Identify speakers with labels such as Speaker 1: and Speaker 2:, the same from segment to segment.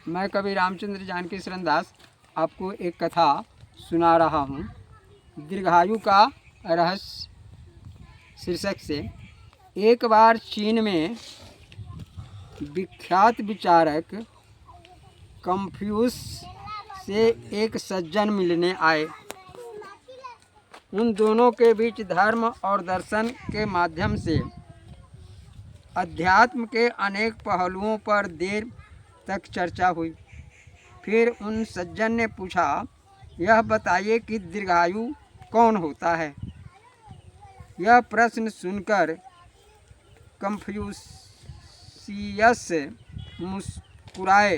Speaker 1: मैं कवि रामचंद्र जानकी शरण दास आपको एक कथा सुना रहा हूँ। दीर्घायु का रहस्य शीर्षक से। एक बार चीन में विख्यात विचारक कन्फ्यूशियस से एक सज्जन मिलने आए। उन दोनों के बीच धर्म और दर्शन के माध्यम से अध्यात्म के अनेक पहलुओं पर देर तक चर्चा हुई। फिर उन सज्जन ने पूछा, यह बताइए कि दीर्घायु कौन होता है। यह प्रश्न सुनकर कन्फ्यूशियस मुस्कुराए,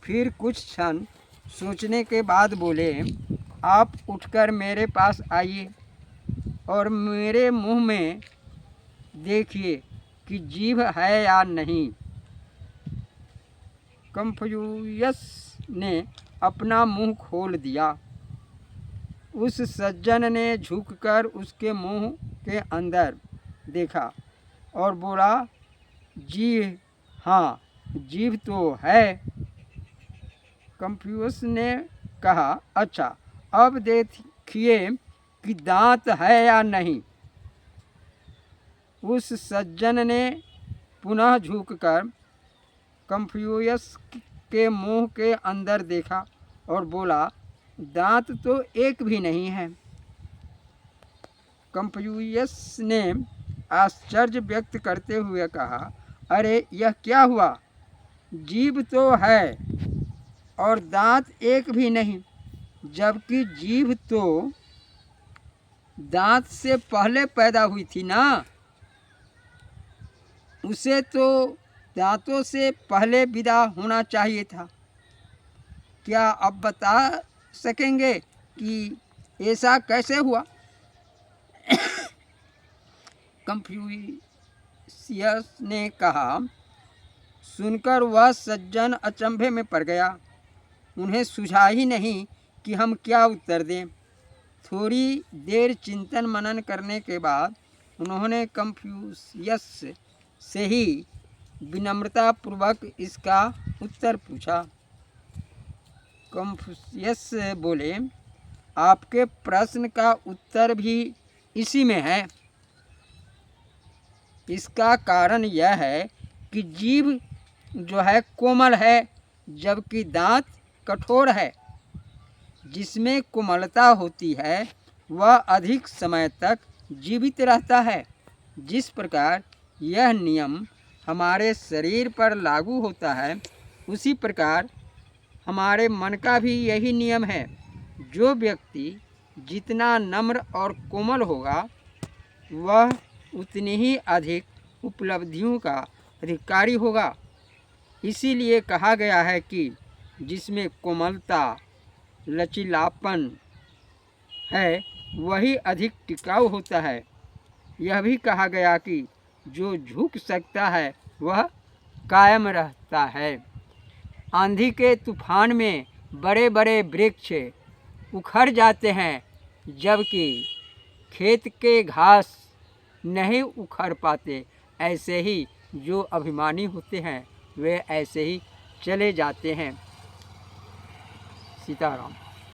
Speaker 1: फिर कुछ क्षण सोचने के बाद बोले, आप उठकर मेरे पास आइए और मेरे मुंह में देखिए कि जीभ है या नहीं। कन्फ्यूशियस ने अपना मुंह खोल दिया। उस सज्जन ने झुककर उसके मुंह के अंदर देखा और बोला, जीभ, हाँ, जीभ तो है। कन्फ्यूशियस ने कहा, अच्छा, अब देखिए कि दांत है या नहीं। उस सज्जन ने पुनः झुककर कन्फ्यूशियस के मुंह के अंदर देखा और बोला, दांत तो एक भी नहीं है। कन्फ्यूशियस ने आश्चर्य व्यक्त करते हुए कहा, अरे यह क्या हुआ? जीभ तो है और दांत एक भी नहीं, जबकि जीभ तो दांत से पहले पैदा हुई थी ना। उसे तो दांतों से पहले विदा होना चाहिए था। क्या आप बता सकेंगे कि ऐसा कैसे हुआ? कन्फ्यूशियस ने कहा। सुनकर वह सज्जन अचंभे में पड़ गया। उन्हें सूझा ही नहीं कि हम क्या उत्तर दें। थोड़ी देर चिंतन मनन करने के बाद उन्होंने कन्फ्यूशियस से ही विनम्रतापूर्वक इसका उत्तर पूछा। कन्फ्यूशियस बोले, आपके प्रश्न का उत्तर भी इसी में है। इसका कारण यह है कि जीभ जो है कोमल है, जबकि दांत कठोर है। जिसमें कोमलता होती है वह अधिक समय तक जीवित रहता है। जिस प्रकार यह नियम हमारे शरीर पर लागू होता है, उसी प्रकार हमारे मन का भी यही नियम है। जो व्यक्ति जितना नम्र और कोमल होगा, वह उतनी ही अधिक उपलब्धियों का अधिकारी होगा। इसीलिए कहा गया है कि जिसमें कोमलता, लचीलापन है, वही अधिक टिकाऊ होता है। यह भी कहा गया कि जो झुक सकता है वह कायम रहता है। आंधी के तूफान में बड़े बड़े वृक्ष उखड़ जाते हैं, जबकि खेत के घास नहीं उखड़ पाते। ऐसे ही जो अभिमानी होते हैं वे ऐसे ही चले जाते हैं। सीताराम।